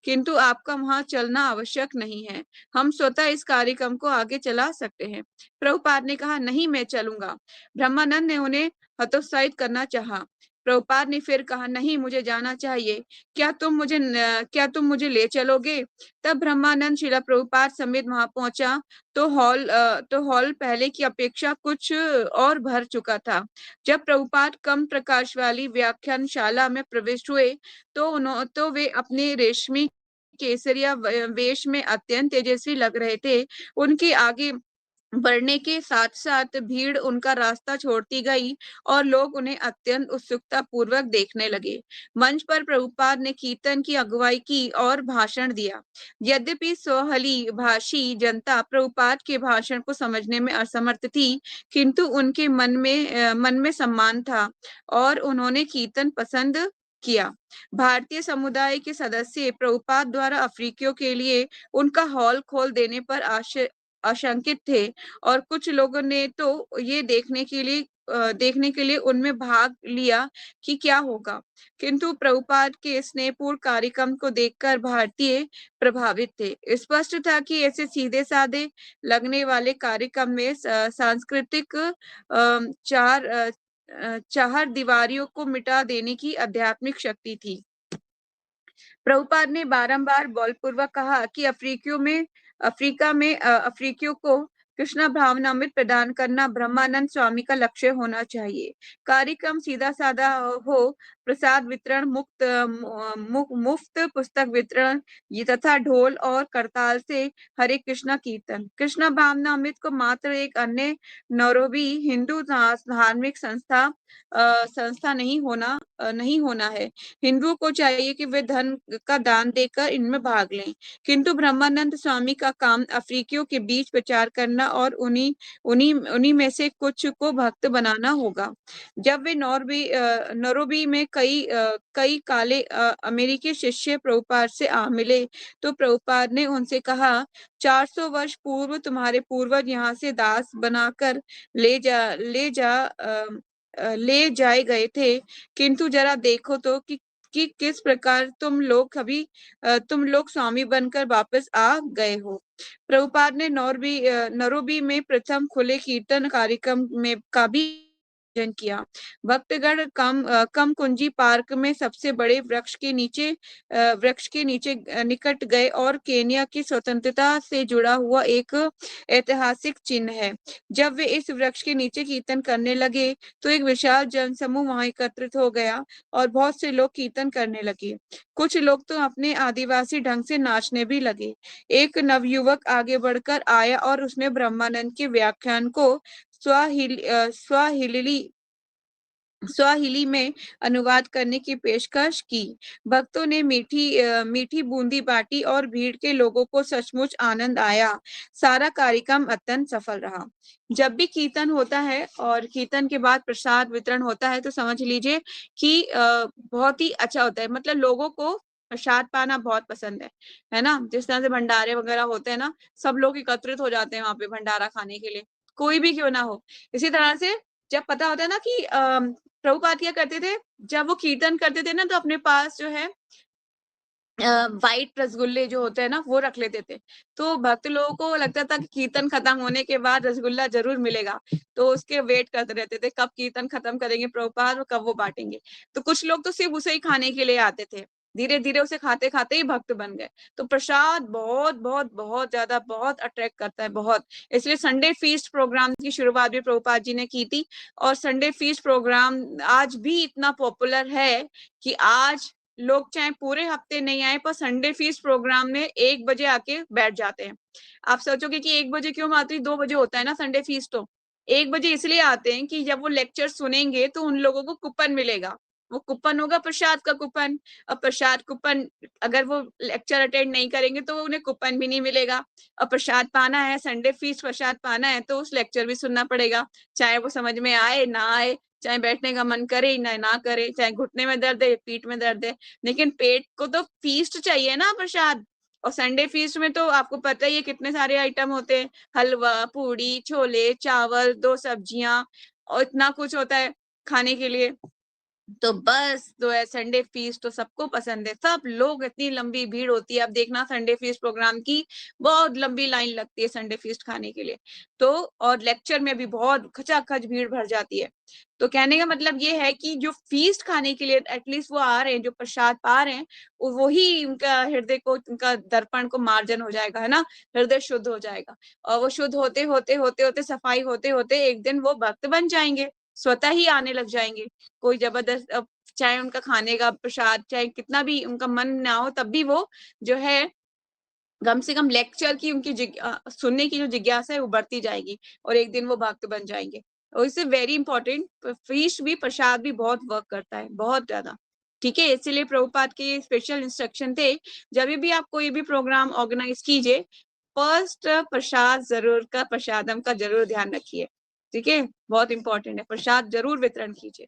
किंतु आपका वहाँ चलना आवश्यक नहीं है। हम स्वतः इस कार्यक्रम को आगे चला सकते हैं। प्रभुपाद ने कहा, नहीं, मैं चलूंगा। ब्रह्मानंद ने उन्हें हतोत्साहित करना चाहा। प्रभुपाद ने फिर कहा, नहीं, मुझे जाना चाहिए। क्या तुम मुझे ले चलोगे? तब ब्रह्मानंद शिला प्रभुपाद समेत वहां पहुंचा तो हॉल पहले की अपेक्षा कुछ और भर चुका था। जब प्रभुपाद कम प्रकाश वाली व्याख्यानशाला में प्रविष्ट हुए तो वे अपने रेशमी केसरिया वेश में अत्यंत तेजस्वी लग रहे थे। उनके आगे बढ़ने के साथ साथ भीड़ उनका रास्ता छोड़ती गई और लोग उन्हें अत्यंत उत्सुकता पूर्वक देखने लगे। मंच पर प्रभुपाद ने कीर्तन की अगुवाई की और भाषण दिया। यद्यपि स्वहली भाषी जनता प्रभुपाद के भाषण को समझने में असमर्थ थी, किंतु उनके मन में सम्मान था और उन्होंने कीर्तन पसंद किया। भारतीय समुदाय के सदस्य प्रभुपाद द्वारा अफ्रीकियों के लिए उनका हॉल खोल देने पर आशंकित थे और कुछ लोगों ने तो ये देखने के लिए उनमें भाग लिया कि क्या होगा। किंतु प्रभुपाद के स्नेहपूर्ण कार्यक्रम को देखकर भारतीय प्रभावित थे। स्पष्ट था कि ऐसे सीधे साधे लगने वाले कार्यक्रम में सांस्कृतिक चार दीवारियों को मिटा देने की आध्यात्मिक शक्ति थी। प्रभुपाद ने बारंबार बलपूर्वक कहा कि अफ्रीका में अफ्रीकियों को कृष्णा भावनामृत प्रदान करना ब्रह्मानंद स्वामी का लक्ष्य होना चाहिए। कार्यक्रम सीधा साधा हो, प्रसाद वितरण, मुफ्त पुस्तक वितरण तथा ढोल और करताल से हरे कृष्णा कीर्तन। कृष्णा भावनामृत को मात्र एक अन्य नौरोबी हिंदू धार्मिक संस्था नहीं होना है। हिंदुओं को चाहिए कि वे धन का दान देकर इनमें भाग लें। किंतु ब्रह्मानंद स्वामी का काम अफ्रीकियों के बीच प्रचार करना और उन्हीं में से कुछ को भक्त बनाना होगा। जब वे नौरोबी में कई काले अमेरिकी शिष्य प्रभुपाद से आ मिले तो प्रभुपाद ने उनसे कहा, 400 वर्ष पूर्व तुम्हारे पूर्वज यहाँ से दास बनाकर ले जाए गए थे, किंतु जरा देखो तो कि किस प्रकार तुम लोग स्वामी बनकर वापस आ गए हो। प्रभुपाद ने नैरोबी में प्रथम खुले कीर्तन कार्यक्रम में का भी आयोजन किया। भक्तगण कम कुंजी पार्क में सबसे बड़े वृक्ष के नीचे निकट गए और केन्या की स्वतंत्रता से जुड़ा हुआ एक ऐतिहासिक चिन्ह है। जब वे इस वृक्ष के नीचे कीर्तन करने लगे तो एक विशाल जनसमूह वहां एकत्रित हो गया और बहुत से लोग कीर्तन करने लगे। कुछ लोग तो अपने आदिवासी ढंग से नाचने भी लगे। एक नवयुवक आगे बढ़कर आया और उसने ब्रह्मानंद के व्याख्यान को स्वाहिली में अनुवाद करने की पेशकश की। भक्तों ने मीठी बूंदी बांटी और भीड़ के लोगों को सचमुच आनंद आया। सारा कार्यक्रम अत्यंत सफल रहा। जब भी कीर्तन होता है और कीर्तन के बाद प्रसाद वितरण होता है तो समझ लीजिए कि बहुत ही अच्छा होता है। मतलब लोगों को प्रसाद पाना बहुत पसंद है ना। जिस तरह से भंडारे वगैरह होते हैं ना, सब लोग एकत्रित हो जाते हैं वहां पे भंडारा खाने के लिए, कोई भी क्यों ना हो। इसी तरह से जब पता होता है ना कि प्रभुपाद क्या करते थे, जब वो कीर्तन करते थे ना तो अपने पास जो है व्हाइट रसगुल्ले जो होते हैं ना वो रख लेते थे। तो भक्त लोगों को लगता था कि कीर्तन खत्म होने के बाद रसगुल्ला जरूर मिलेगा, तो उसके वेट करते रहते थे कब कीर्तन खत्म करेंगे प्रभुपाद और कब वो बांटेंगे। तो कुछ लोग तो सिर्फ उसे ही खाने के लिए आते थे, धीरे धीरे उसे खाते खाते ही भक्त बन गए। तो प्रसाद बहुत बहुत बहुत ज्यादा बहुत अट्रैक्ट करता है, बहुत। इसलिए संडे फीस्ट प्रोग्राम की शुरुआत भी प्रभुपाद जी ने की थी और संडे फीस्ट प्रोग्राम आज भी इतना पॉपुलर है कि आज लोग चाहे पूरे हफ्ते नहीं आए पर संडे फीस्ट प्रोग्राम में 1 बजे आके बैठ जाते हैं। आप सोचोगे कि 1 बजे क्यों, मात्र 2 बजे होता है ना संडे फीस्ट। तो 1 बजे इसलिए आते हैं कि जब वो लेक्चर सुनेंगे तो उन लोगों को कूपन मिलेगा। वो कूपन होगा प्रसाद का कूपन, और प्रसाद कूपन अगर वो लेक्चर अटेंड नहीं करेंगे तो उन्हें कूपन भी नहीं मिलेगा। और प्रसाद पाना है, संडे फीस्ट प्रसाद पाना है तो उस लेक्चर भी सुनना पड़ेगा, चाहे वो समझ में आए ना आए, चाहे बैठने का मन करे ना करे, चाहे घुटने में दर्द है, पीठ में दर्द है, लेकिन पेट को तो फीस्ट चाहिए ना, प्रसाद। और संडे फीस्ट में तो आपको पता ही है कितने सारे आइटम होते हैं, हलवा, पूड़ी, छोले, चावल, 2 सब्जियां और इतना कुछ होता है खाने के लिए। तो बस जो है संडे फीस्ट तो सबको पसंद है, सब लोग, इतनी लंबी भीड़ होती है। अब देखना संडे फीस्ट प्रोग्राम की बहुत लंबी लाइन लगती है संडे फीस्ट खाने के लिए। तो और लेक्चर में भी बहुत खचाखच भीड़ भर जाती है। तो कहने का मतलब ये है कि जो फीस्ट खाने के लिए एटलीस्ट वो आ रहे हैं, जो प्रसाद पा रहे हैं, वही उनका हृदय को, उनका दर्पण को मार्जन हो जाएगा, है ना? हृदय शुद्ध हो जाएगा और वो शुद्ध होते होते होते होते सफाई होते होते एक दिन वो भक्त बन जाएंगे, स्वतः ही आने लग जाएंगे। कोई जबरदस्त चाहे उनका खाने का प्रसाद चाहे कितना भी उनका मन ना हो, तब भी वो जो है कम से कम लेक्चर की उनकी सुनने की जो जिज्ञासा है वो बढ़ती जाएगी और एक दिन वो भक्त बन जाएंगे। और इससे वेरी इंपॉर्टेंट फीस्ट भी, प्रसाद भी बहुत वर्क करता है, बहुत ज्यादा। ठीक है, इसीलिए प्रभुपाद के स्पेशल इंस्ट्रक्शन थे, जब भी आप कोई भी प्रोग्राम ऑर्गेनाइज कीजिए, फर्स्ट प्रसाद जरूर का, प्रसादम का जरूर ध्यान रखिए। ठीक है, बहुत इंपॉर्टेंट है, प्रसाद जरूर वितरण कीजिए।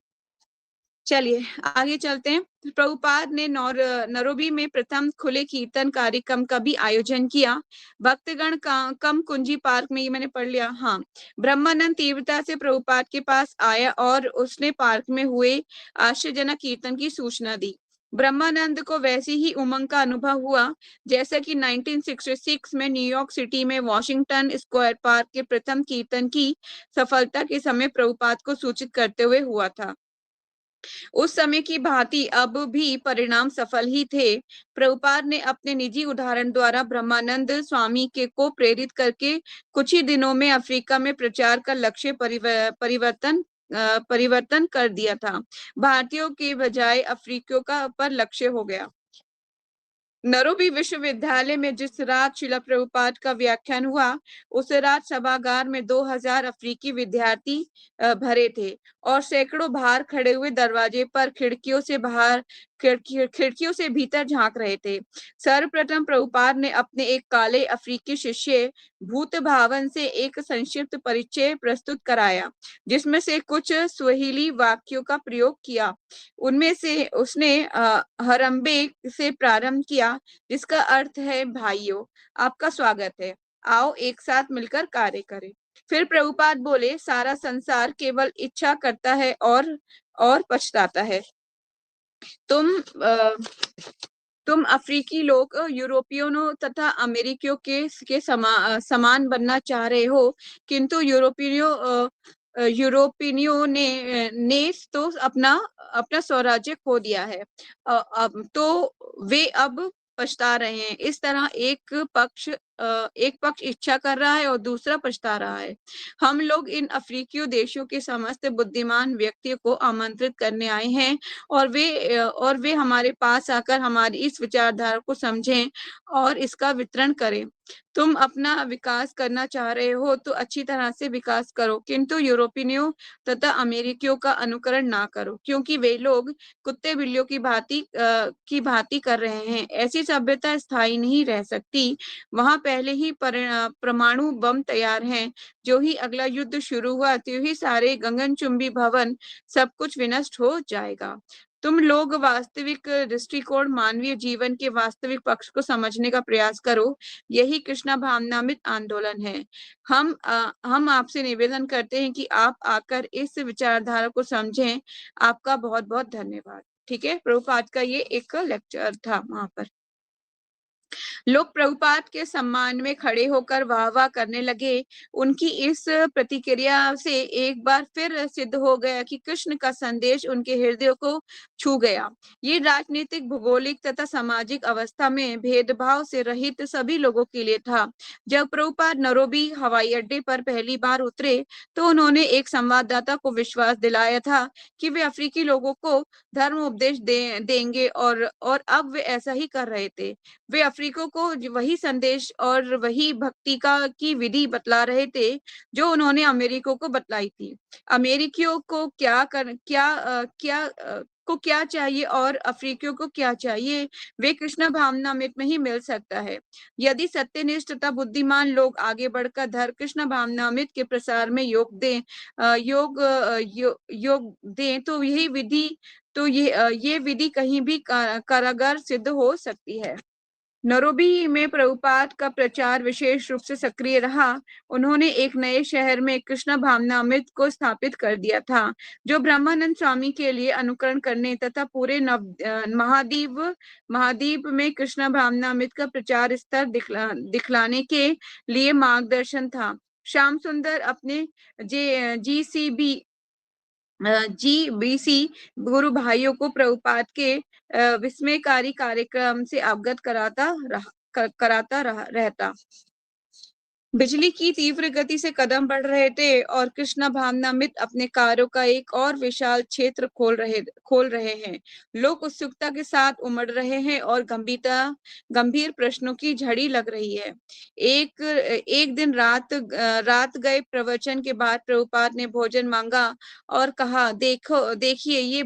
चलिए आगे चलते हैं। प्रभुपाद ने नैरोबी में प्रथम खुले कीर्तन कार्यक्रम का भी आयोजन किया। भक्तगण कम कुंजी पार्क में, ये मैंने पढ़ लिया। हाँ, ब्रह्मानंद तीव्रता से प्रभुपाद के पास आया और उसने पार्क में हुए आश्चर्यजनक कीर्तन की सूचना दी। ब्रह्मानंद को वैसी ही उमंग का अनुभव हुआ जैसा कि 1966 में न्यूयॉर्क सिटी में वॉशिंगटन स्क्वायर पार्क के प्रथम कीर्तन की सफलता के समय प्रभुपाद को सूचित करते हुए हुआ था। उस समय की भांति अब भी परिणाम सफल ही थे। प्रभुपाद ने अपने निजी उदाहरण द्वारा ब्रह्मानंद स्वामी के को प्रेरित करके कुछ ही दिनों में अफ्रीका में प्रचार का लक्ष्य परिवर्तन कर दिया था। भारतीयों के बजाय अफ्रीकियों का पर लक्ष्य हो गया। नैरोबी विश्वविद्यालय में जिस रात शिला प्रभुपाद का व्याख्यान हुआ, उस रात सभागार में 2000 अफ्रीकी विद्यार्थी भरे थे और सैकड़ों बाहर खड़े हुए दरवाजे पर खिड़कियों से भीतर झांक रहे थे। सर्वप्रथम प्रभुपाद ने अपने एक काले अफ्रीकी शिष्य भूत भावन से एक संक्षिप्त परिचय प्रस्तुत कराया, जिसमें से कुछ स्वाहिली वाक्यों का प्रयोग किया। उनमें से उसने हरम्बे से प्रारंभ किया, जिसका अर्थ है भाइयों, आपका स्वागत है, आओ एक साथ मिलकर कार्य करें। फिर प्रभुपाद बोले, सारा संसार केवल इच्छा करता है और पछताता है। तुम तुम अफ्रीकी लोग यूरोपियनों तथा अमेरिकियों के समान बनना चाह रहे हो, किंतु यूरोपियनों ने तो अपना अपना स्वराज्य खो दिया है। अब तो वे अब पछता रहे हैं। इस तरह एक पक्ष इच्छा कर रहा है और दूसरा पछता रहा है। हम लोग इन अफ्रीकी देशों के समस्त बुद्धिमान व्यक्तियों को आमंत्रित करने आए हैं और वे हमारे पास आकर हमारी इस विचारधारा को समझें और इसका वितरण करें। तुम अपना विकास करना चाह रहे हो तो अच्छी तरह से विकास करो, किंतु यूरोपियनों तथा अमेरिकियों का अनुकरण ना करो, क्योंकि वे लोग कुत्ते बिल्लियों की भांति कर रहे हैं। ऐसी सभ्यता स्थायी नहीं रह सकती। वहां पहले ही परमाणु बम तैयार हैं। जो ही अगला युद्ध शुरू हुआ, त्यों ही सारे गगनचुंबी भवन, सब कुछ विनष्ट हो जाएगा। तुम लोग वास्तविक दृष्टिकोण, मानवीय जीवन के वास्तविक पक्ष को समझने का प्रयास करो। यही कृष्णा भावनामृत आंदोलन है। हम आपसे निवेदन करते हैं कि आप आकर इस विचारधारा को समझें। आपका बहुत बहुत धन्यवाद। ठीक है, प्रभुपाद का ये एक लेक्चर था वहां पर। लोग प्रभुपाद के सम्मान में खड़े होकर वाह वाह करने लगे। उनकी इस प्रतिक्रिया से एक बार फिर सिद्ध हो गया कि कृष्ण का संदेश उनके हृदय को छू गया। ये राजनीतिक, भौगोलिक तथा सामाजिक अवस्था में भेदभाव से रहित सभी लोगों के लिए था। जब प्रभुपाद नैरोबी हवाई अड्डे पर पहली बार उतरे, तो उन्होंने एक संवाददाता को विश्वास दिलाया था कि वे अफ्रीकी लोगों को धर्म उपदेश देंगे और अब वे ऐसा ही कर रहे थे। वे अफ्रीको को वही संदेश और वही भक्ति का की विधि बतला रहे थे जो उन्होंने अमेरिकियों को बतलाई थी। अमेरिकियों को क्या चाहिए और अफ्रीकियों को क्या चाहिए, वे कृष्ण भावनामृत में ही मिल सकता है। यदि सत्यनिष्ठ तथा बुद्धिमान लोग आगे बढ़कर कृष्ण भावनामृत के प्रसार में योग दें, तो ये विधि कहीं भी कारागार सिद्ध हो सकती है। नैरोबी में प्रभुपाद का प्रचार विशेष रूप से सक्रिय रहा। उन्होंने एक नए शहर में कृष्ण भावनामृत को स्थापित कर दिया था, जो ब्रह्मानंद स्वामी के लिए अनुकरण करने तथा पूरे महाद्वीप महाद्वीप में कृष्ण भावनामृत का प्रचार स्तर दिखलाने के लिए मार्गदर्शन था। श्याम सुंदर अपने जीसीबी जीबीसी गुरु भाइयों को प्रभुपाद के विस्मयकारी कार्यक्रम से अवगत कराता रहता। बिजली की तीव्र गति से कदम बढ़ रहे थे और कृष्ण भावनामृत अपने कार्यों का एक और विशाल क्षेत्र खोल रहे हैं। लोग उत्सुकता के साथ उमड़ रहे हैं और गंभीर प्रश्नों की झड़ी लग रही है। एक दिन रात गए प्रवचन के बाद प्रभुपाद ने भोजन मांगा और कहा, देखिए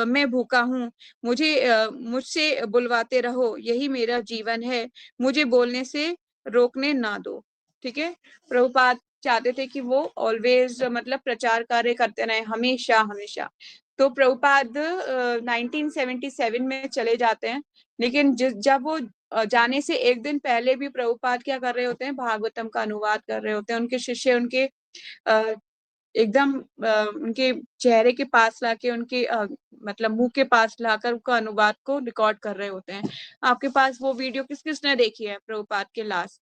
मैं भूखा हूँ, मुझसे बुलवाते रहो, यही मेरा जीवन है, मुझे बोलने से रोकने ना दो। ठीक है, प्रभुपाद चाहते थे कि वो ऑलवेज मतलब प्रचार कार्य करते रहे, हमेशा हमेशा। तो प्रभुपाद 1977 में चले जाते हैं, लेकिन जब वो जाने से एक दिन पहले भी प्रभुपाद क्या कर रहे होते हैं, भागवतम का अनुवाद कर रहे होते हैं। उनके शिष्य उनके एकदम उनके चेहरे के पास लाके उनके मतलब मुंह के पास लाकर उनका अनुवाद को रिकॉर्ड कर रहे होते हैं। आपके पास वो वीडियो किसने देखी है, प्रभुपाद के लास्ट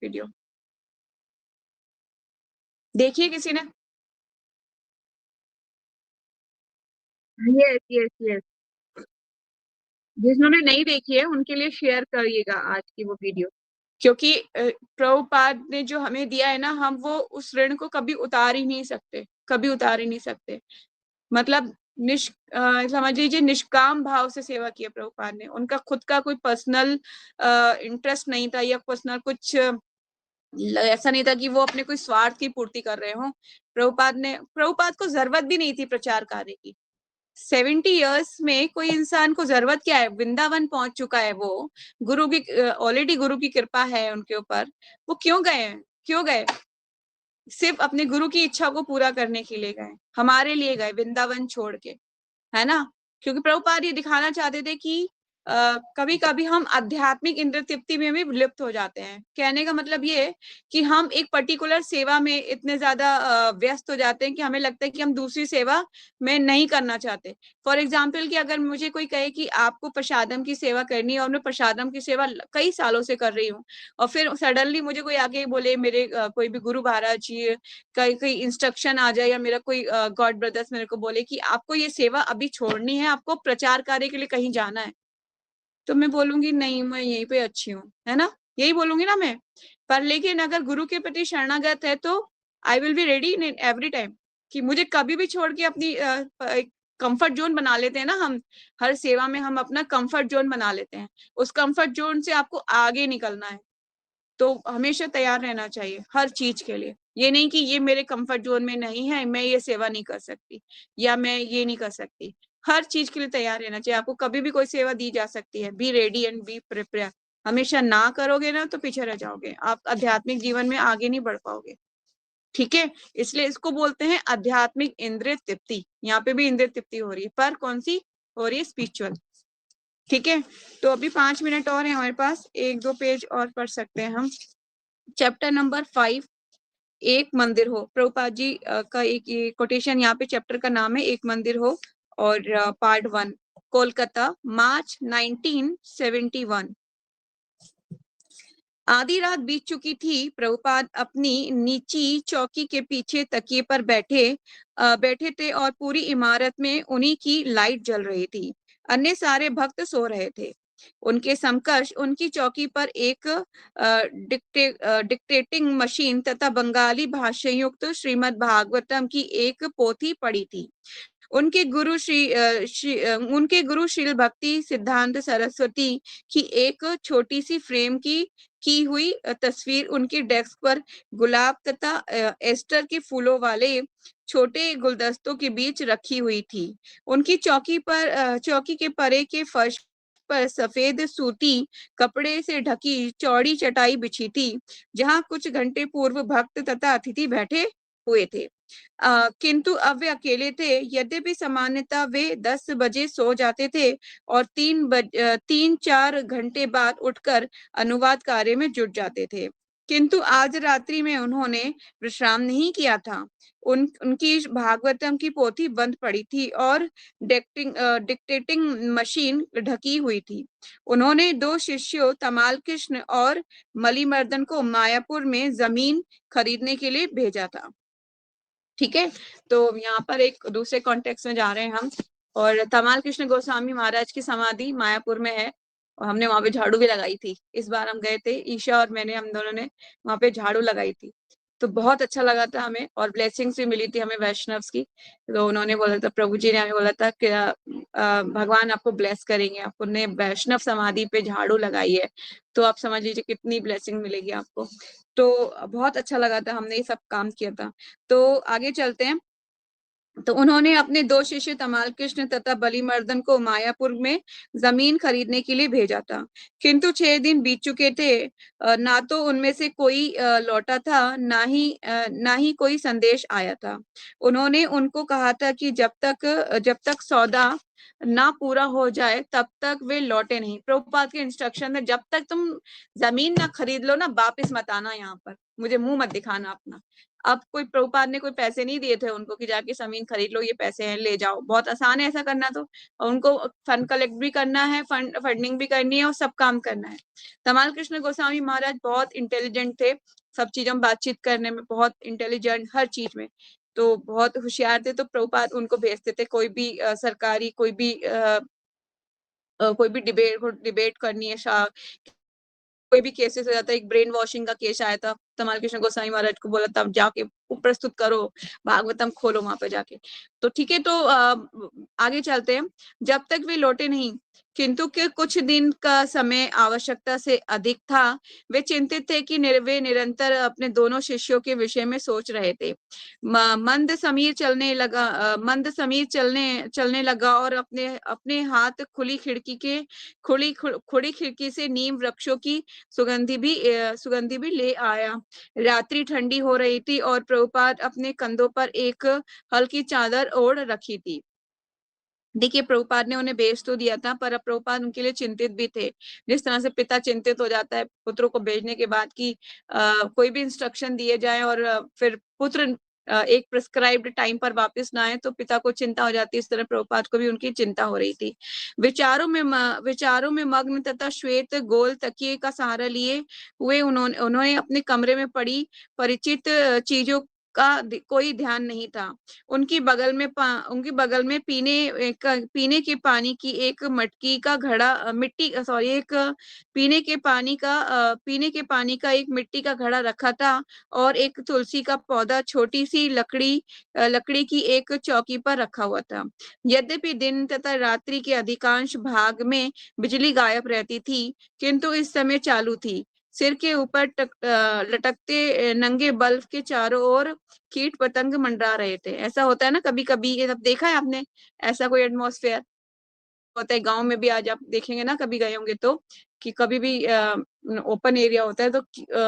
वीडियो देखिए किसी ने? यस यस यस, जिन्होंने नहीं देखी है उनके लिए शेयर करिएगा आज की वो वीडियो, क्योंकि प्रभुपाद ने जो हमें दिया है ना, हम वो उस ऋण को कभी उतार ही नहीं सकते, कभी उतार ही नहीं सकते। मतलब समझ लीजिए निष्काम भाव से सेवा की है प्रभुपाद ने। उनका खुद का कोई पर्सनल इंटरेस्ट नहीं था या पर्सनल कुछ ऐसा नहीं था कि वो अपने कोई स्वार्थ की पूर्ति कर रहे हो। प्रभुपाद को जरूरत भी नहीं थी प्रचार कार्य की। 70 इयर्स में कोई इंसान को जरूरत क्या है, वृंदावन पहुंच चुका है वो, गुरु की ऑलरेडी गुरु की कृपा है उनके ऊपर, वो क्यों गए हैं? क्यों गए? सिर्फ अपने गुरु की इच्छा को पूरा करने के लिए गए, हमारे लिए गए वृंदावन छोड़ के, है ना। क्योंकि प्रभुपाद ये दिखाना चाहते थे कि कभी कभी हम आध्यात्मिक इंद्र तृप्ति में भी लिप्त हो जाते हैं। कहने का मतलब ये है कि हम एक पर्टिकुलर सेवा में इतने ज्यादा व्यस्त हो जाते हैं कि हमें लगता है कि हम दूसरी सेवा में नहीं करना चाहते। फॉर एग्जाम्पल कि अगर मुझे कोई कहे कि आपको प्रसादम की सेवा करनी है और मैं प्रसादम की सेवा कई सालों से कर रही हूँ, और फिर सडनली मुझे कोई आके बोले, मेरे कोई भी गुरु महाराज जी कई इंस्ट्रक्शन आ जाए या मेरा कोई गॉड ब्रदर्स मेरे को बोले कि आपको ये सेवा अभी छोड़नी है, आपको प्रचार कार्य के लिए कहीं जाना है, तो मैं बोलूंगी नहीं, मैं यहीं पे अच्छी हूँ, है ना, यही बोलूंगी ना मैं। पर लेकिन अगर गुरु के प्रति शरणागत है तो I will be ready in every time, कि मुझे कभी भी छोड़ के अपनी कंफर्ट जोन बना लेते हैं ना हम, हर सेवा में हम अपना कंफर्ट जोन बना लेते हैं। उस कंफर्ट जोन से आपको आगे निकलना है, तो हमेशा तैयार रहना चाहिए हर चीज के लिए। ये नहीं कि ये मेरे कंफर्ट जोन में नहीं है, मैं ये सेवा नहीं कर सकती या मैं ये नहीं कर सकती। हर चीज के लिए तैयार रहना चाहिए। आपको कभी भी कोई सेवा दी जा सकती है। Be ready and be prepare. हमेशा ना करोगे ना तो पीछे रह जाओगे, आप आध्यात्मिक जीवन में आगे नहीं बढ़ पाओगे। ठीक है, इसलिए इसको बोलते हैं आध्यात्मिक इंद्रिय तृप्ति। यहाँ पे भी इंद्रिय तृप्ति हो रही है, पर कौन सी हो रही है? स्पिरिचुअल। ठीक है, तो अभी 5 मिनट और है हमारे पास, एक दो पेज और पढ़ सकते हैं हम। चैप्टर नंबर 5, एक मंदिर हो। प्रभुपाद जी का एक ये कोटेशन, यहाँ पे चैप्टर का नाम है एक मंदिर हो, और पार्ट 1, कोलकाता, मार्च 1971। आधी रात बीत चुकी थी। प्रभुपाद अपनी नीची चौकी के पीछे तकिए पर बैठे थे और पूरी इमारत में उन्हीं की लाइट जल रही थी। अन्य सारे भक्त सो रहे थे। उनके समकक्ष उनकी चौकी पर एक डिक्टेटिंग मशीन तथा बंगाली भाषायुक्त श्रीमद् भागवतम की एक पोथी पड़ी थी। उनके गुरु श्री भक्ति सिद्धांत सरस्वती की एक छोटी सी फ्रेम की हुई तस्वीर उनकी डेस्क पर गुलाब तथा एस्टर के फूलों वाले छोटे गुलदस्तों के बीच रखी हुई थी। उनकी चौकी के परे के फर्श पर सफेद सूती कपड़े से ढकी चौड़ी चटाई बिछी थी, जहां कुछ घंटे पूर्व भक्त तथा अतिथि बैठे हुए थे। किंतु अब वे अकेले थे। यद्यपि सामान्यतः वे 10 बजे सो जाते थे और 3-4 घंटे बाद उठकर अनुवाद कार्य में जुट जाते थे। किंतु आज रात्रि में उन्होंने विश्राम नहीं किया था। उनकी भागवतम की पोथी बंद पड़ी थी और डिक्टेटिंग मशीन ढकी हुई थी। उन्होंने 2 शिष्यों तमाल कृष्ण और मलिमर्दन को मायापुर में जमीन खरीदने के लिए भेजा था। ठीक है, तो यहाँ पर एक दूसरे कॉन्टेक्स्ट में जा रहे हैं हम। और तमाल कृष्ण गोस्वामी महाराज की समाधि मायापुर में है और हमने वहां पे झाड़ू भी लगाई थी। इस बार हम गए थे, ईशा और मैंने, हम दोनों ने वहां पे झाड़ू लगाई थी, तो बहुत अच्छा लगा था हमें और ब्लेसिंग्स भी मिली थी हमें वैष्णव्स की। तो उन्होंने बोला था, प्रभु जी ने हमें बोला था कि भगवान आपको ब्लेस करेंगे, आपने वैष्णव समाधि पे झाड़ू लगाई है, तो आप समझ लीजिए कितनी ब्लेसिंग मिलेगी आपको। तो बहुत अच्छा लगा था, हमने ये सब काम किया था। तो आगे चलते हैं। तो उन्होंने अपने 2 शिष्य तमाल कृष्ण तथा बलिमर्दन को मायापुर में जमीन खरीदने के लिए भेजा था। किंतु 6 दिन बीत चुके थे। ना तो उनमें से कोई लौटा था, ना ही कोई संदेश आया था। उन्होंने उनको कहा था कि जब तक सौदा ना पूरा हो जाए तब तक वे लौटे नहीं। प्रभुपाद के इंस्ट्रक्शन है, जब तक तुम जमीन ना खरीद लो ना, वापस मत आना, यहाँ पर मुझे मुंह मत दिखाना अपना। अब कोई प्रभुपाद ने कोई पैसे नहीं दिए थे उनको कि जाके जमीन खरीद लो, ये पैसे हैं ले जाओ, बहुत आसान है ऐसा करना। तो और उनको फंड कलेक्ट भी करना है, फंडिंग भी करनी है और सब काम करना है। तमाल कृष्ण गोस्वामी महाराज बहुत इंटेलिजेंट थे, सब चीजों में बातचीत करने में बहुत इंटेलिजेंट, हर चीज में तो बहुत होशियार थे। तो प्रभुपाद उनको भेजते थे, कोई भी सरकारी कोई भी डिबेट करनी है, कोई भी केसेस हो जाता है। एक ब्रेन वॉशिंग का केस आया था, तमाल कृष्ण गोस्वामी महाराज को बोला था जाके प्रस्तुत करो, भागवतम खोलो वहां पे जाके। तो ठीक है, तो आगे चलते हैं। जब तक वे लौटे नहीं, किंतु के कुछ दिन का समय आवश्यकता से अधिक था, वे चिंतित थे कि वे निरंतर अपने दोनों शिष्यों के विषय में सोच रहे थे। मंद समीर चलने लगा और अपने अपने हाथ खुली खिड़की से नीम वृक्षों की सुगंधी भी ले आया। रात्रि ठंडी हो रही थी और प्रभुपाद अपने कंधों पर एक हल्की चादर ओढ़ रखी थी। देखिए, प्रभुपाद ने उन्हें भेज तो दिया था, पर अब प्रभुपाद उनके लिए चिंतित भी थे। जिस तरह से पिता चिंतित हो जाता है पुत्रों को भेजने के बाद कि कोई भी इंस्ट्रक्शन दिए जाए और फिर पुत्र एक प्रिस्क्राइब्ड टाइम पर वापस ना आए, तो पिता को चिंता हो जाती है। इस तरह प्रभुपाद को भी उनकी चिंता हो रही थी। विचारों में मग्न तथा श्वेत गोल तकिए का सहारा लिए हुए उन्होंने अपने कमरे में पड़ी परिचित चीजों का कोई ध्यान नहीं था। उनकी बगल में पीने के पानी की एक मटकी का घड़ा मिट्टी सॉरी एक पीने के पानी का एक मिट्टी का घड़ा रखा था और एक तुलसी का पौधा छोटी सी लकड़ी की एक चौकी पर रखा हुआ था। यद्यपि दिन तथा रात्रि के अधिकांश भाग में बिजली गायब रहती थी, किंतु इस समय चालू थी। सिर के ऊपर लटकते नंगे बल्ब के चारों ओर कीट पतंग मंडरा रहे थे। ऐसा होता है ना कभी कभी, ये सब देखा है आपने, ऐसा कोई एटमॉस्फेयर होता है गांव में भी। आज आप देखेंगे ना, कभी गए होंगे तो, कि कभी भी ओपन एरिया होता है तो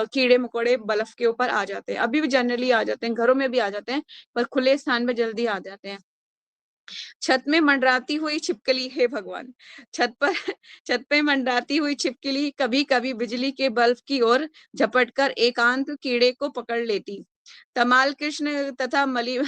कीड़े मकोड़े बल्ब के ऊपर आ जाते हैं। अभी भी जनरली आ जाते हैं, घरों में भी आ जाते हैं, पर खुले स्थान में जल्दी आ जाते हैं। छत में मंडराती हुई छिपकली, हे भगवान, छत पर छत पे मंडराती हुई छिपकली कभी कभी बिजली के बल्ब की ओर झपटकर एकांत कीड़े को पकड़ लेती। तमाल कृष्ण तथा मली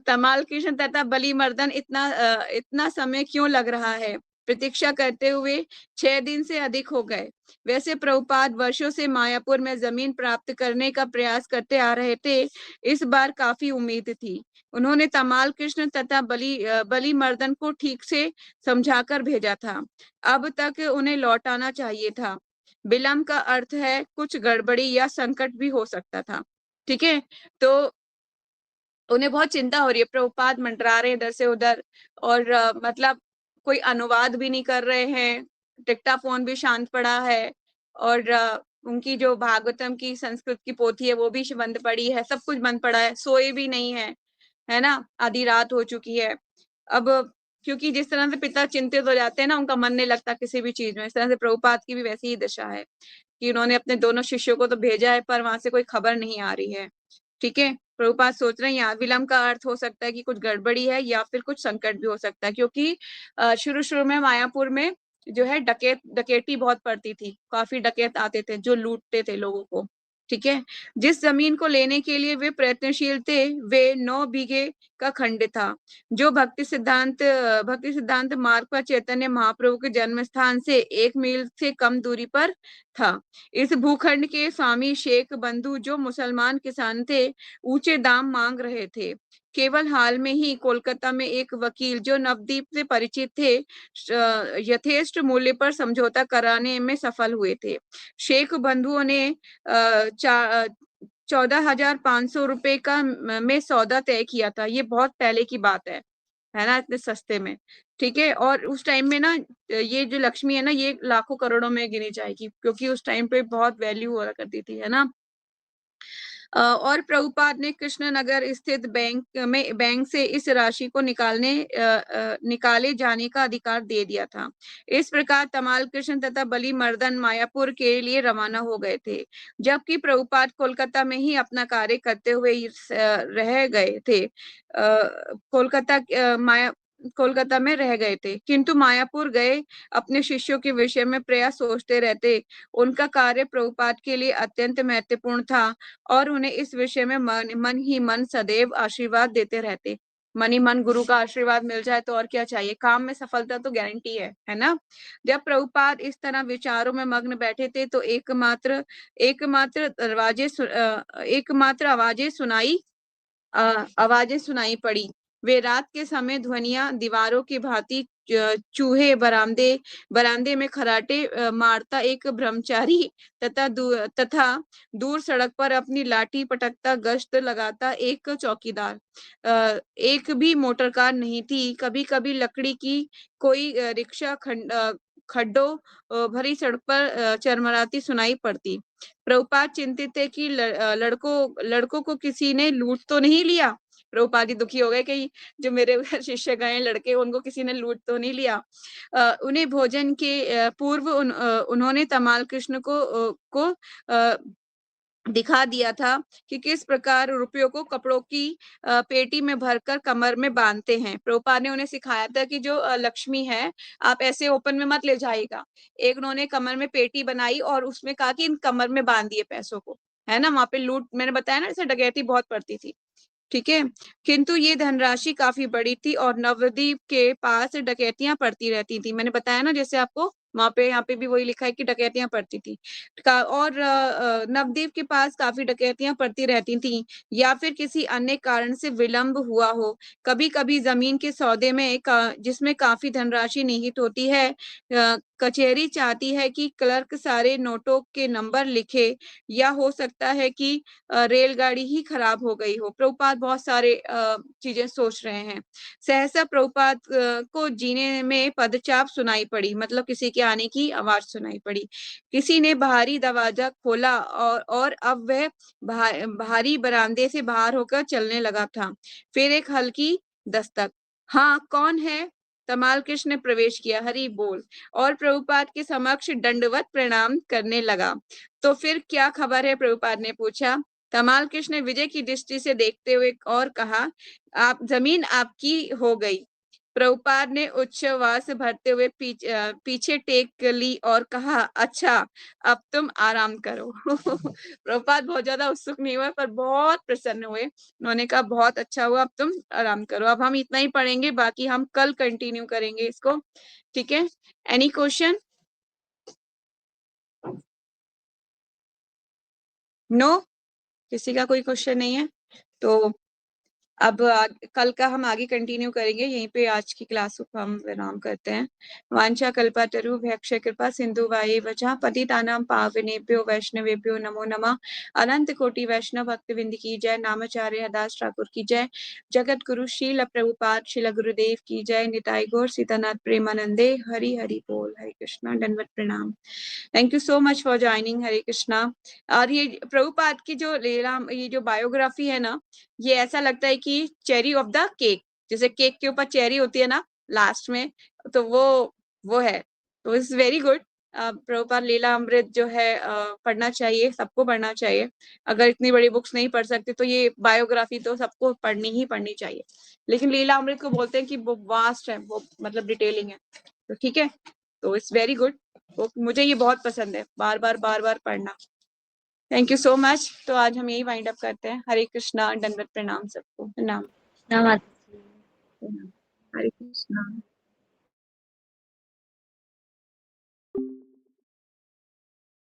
तमाल कृष्ण तथा बलिमर्दन इतना समय क्यों लग रहा है, प्रतीक्षा करते हुए 6 दिन से अधिक हो गए। वैसे प्रभुपाद वर्षों से मायापुर में जमीन प्राप्त करने का प्रयास करते आ रहे थे। इस बार काफी उम्मीद थी। उन्होंने तमाल कृष्ण तथा बलिमर्दन को ठीक से समझाकर भेजा था। अब तक उन्हें लौटाना चाहिए था। विलंब का अर्थ है कुछ गड़बड़ी या संकट भी हो सकता था। ठीक है, तो उन्हें बहुत चिंता हो रही है, प्रभुपाद मंडरा रहे इधर से उधर, और मतलब कोई अनुवाद भी नहीं कर रहे हैं, टिकटाफोन भी शांत पड़ा है, और उनकी जो भागवतम की संस्कृत की पोथी है वो भी बंद पड़ी है, सब कुछ बंद पड़ा है, सोए भी नहीं है ना, आधी रात हो चुकी है। अब क्योंकि जिस तरह से पिता चिंतित हो जाते हैं ना, उनका मन नहीं लगता किसी भी चीज में, इस तरह से प्रभुपाद की भी वैसी ही दशा है कि उन्होंने अपने दोनों शिष्यों को तो भेजा है पर वहां से कोई खबर नहीं आ रही है। ठीक है। प्रभुपाद सोच रहे हैं यहाँ विलंब का अर्थ हो सकता है कि कुछ गड़बड़ी है या फिर कुछ संकट भी हो सकता है, क्योंकि शुरू शुरू में मायापुर में जो है डकैती बहुत पड़ती थी, काफी डकैत आते थे जो लूटते थे लोगों को। ठीक है। जिस जमीन को लेने के लिए वे प्रयत्नशील थे, वे 9 बीघे का खंड था, जो भक्ति सिद्धांत मार्ग पर चैतन्य महाप्रभु के जन्म स्थान से 1 मील से कम दूरी पर था। इस भूखंड के स्वामी शेख बंधु, जो मुसलमान किसान थे, ऊंचे दाम मांग रहे थे। केवल हाल में ही कोलकाता में एक वकील जो नवदीप से परिचित थे, यथेष्ट मूल्य पर समझौता कराने में सफल हुए थे। शेख बंधुओं ने 14,500 रुपए का में सौदा तय किया था। ये बहुत पहले की बात है ना, इतने सस्ते में। ठीक है। और उस टाइम में ना ये जो लक्ष्मी है ना, ये लाखों करोड़ों में गिनी जाएगी, क्योंकि उस टाइम पे बहुत वैल्यू हुआ करती थी, है ना। और प्रभुपाद ने कृष्णनगर स्थित बैंक से इस राशि को निकाले जाने का अधिकार दे दिया था। इस प्रकार तमाल कृष्ण तथा बली मर्दन मायापुर के लिए रवाना हो गए थे, जबकि प्रभुपाद कोलकाता में ही अपना कार्य करते हुए रह गए थे। कोलकाता में रह गए थे, किंतु मायापुर गए अपने शिष्यों के विषय में प्रयास सोचते रहते। उनका कार्य प्रभुपाद के लिए अत्यंत महत्वपूर्ण था और उन्हें इस विषय में मन ही मन सदैव आशीर्वाद देते रहते। मन ही मन गुरु का आशीर्वाद मिल जाए तो और क्या चाहिए, काम में सफलता तो गारंटी है ना। जब प्रभुपाद इस तरह विचारों में मग्न बैठे थे तो एकमात्र आवाजें सुनाई पड़ी। वे रात के समय ध्वनियां दीवारों की भांति, चूहे बरामदे में खराटे मारता एक ब्रह्मचारी तथा दूर सड़क पर अपनी लाठी पटकता गश्त लगाता एक चौकीदार। एक भी मोटर कार नहीं थी। कभी कभी लकड़ी की कोई रिक्शा खड्डों भरी सड़क पर चरमराती सुनाई पड़ती। प्रभुपाद चिंतित थे कि लड़कों को किसी ने लूट तो नहीं लिया। प्रभुपाद जी दुखी हो गए कि जो मेरे शिष्य गए लड़के, उनको किसी ने लूट तो नहीं लिया। उन्हें भोजन के पूर्व उन्होंने तमाल कृष्ण को दिखा दिया था कि किस प्रकार रुपयों को कपड़ों की पेटी में भरकर कमर में बांधते हैं। प्रभुपाद ने उन्हें सिखाया था कि जो लक्ष्मी है, आप ऐसे ओपन में मत ले जाइएगा। एक उन्होंने कमर में पेटी बनाई और उसमें कहा कि इन कमर में बांध दिए पैसों को, है ना। वहां पे लूट, मैंने बताया ना, जैसे डकैती बहुत पड़ती थी। ठीक है। किंतु ये धनराशि काफी बड़ी थी और नवदीप के पास डकैतियां पड़ती रहती थी। मैंने बताया ना जैसे आपको, वहां पे यहाँ पे भी वही लिखा है कि डकैतियां पड़ती थी। और नवदीप के पास काफी डकैतियां पड़ती रहती थी, या फिर किसी अन्य कारण से विलंब हुआ हो। कभी कभी जमीन के सौदे में जिसमें काफी धनराशि निहित होती है, कचहरी चाहती है कि क्लर्क सारे नोटों के नंबर लिखे, या हो सकता है कि रेलगाड़ी ही खराब हो गई हो। प्रभुपाद बहुत सारे चीजें सोच रहे हैं। सहसा प्रभुपाद को जीने में पदचाप सुनाई पड़ी, मतलब किसी के आने की आवाज सुनाई पड़ी। किसी ने बाहरी दरवाजा खोला और अब वह बाहरी बरामदे से बाहर होकर चलने लगा था। फिर एक हल्की दस्तक। हाँ, कौन है? तमाल कृष्ण ने प्रवेश किया। हरि बोल। और प्रभुपाद के समक्ष दंडवत प्रणाम करने लगा। तो फिर क्या खबर है? प्रभुपाद ने पूछा। तमाल कृष्ण ने विजय की दृष्टि से देखते हुए और कहा, आप जमीन आपकी हो गई। प्रभुपाद ने उच्छ्वास भरते हुए पीछे टेक ली और कहा, अच्छा, अब तुम आराम करो। प्रभुपाद बहुत ज्यादा उत्सुक नहीं हुए, पर बहुत प्रसन्न हुए। उन्होंने कहा, बहुत अच्छा हुआ, अब तुम आराम करो। अब हम इतना ही पढ़ेंगे, बाकी हम कल कंटिन्यू करेंगे इसको। ठीक है। Any question? नो? किसी का कोई क्वेश्चन नहीं है? तो अब कल का हम आगे कंटिन्यू करेंगे। यहीं पे आज की क्लास को हम विराम करते हैं। वांछा कल्पतरु भैक्ष कृपा सिंधु वाये वचा पतितानां पावनेभ्यो वैष्णवेभ्यो नमो नमः। अनंत कोटि वैष्णव भक्त विंद की जय। नामाचार्य हरदास ठाकुर की जय। जगत गुरु शील प्रभुपाद शिल गुरुदेव की जय। निताई गौर सीतानाथ प्रेमानंदे। हरि हरि बोल। हरे कृष्णा। दंडवत प्रणाम। Thank you so much for joining. Hare Krishna. और ये प्रभुपाद की जो लीला, ये जो बायोग्राफी है ना, ये ऐसा लगता है कि चेरी ऑफ द केक, जैसे केक के ऊपर चेरी होती है ना लास्ट में, तो वो है। तो it's very good. Prabhupada Lilamrita जो है पढ़ना चाहिए, सबको पढ़ना चाहिए। अगर इतनी बड़ी बुक्स नहीं पढ़ सकते तो ये बायोग्राफी तो सबको पढ़नी ही पढ़नी चाहिए। लेकिन लीलामृत को बोलते हैं कि वो वास्ट है, वो मतलब डिटेलिंग है, तो ठीक है, तो इट्स वेरी गुड। मुझे ये बहुत पसंद है, बार बार पढ़ना। Thank you so much. तो आज हम यही वाइंड अप करते हैं। हरे कृष्णा, दंडवत प्रणाम सबको। प्रणाम। नमस्ते। हरे कृष्णा।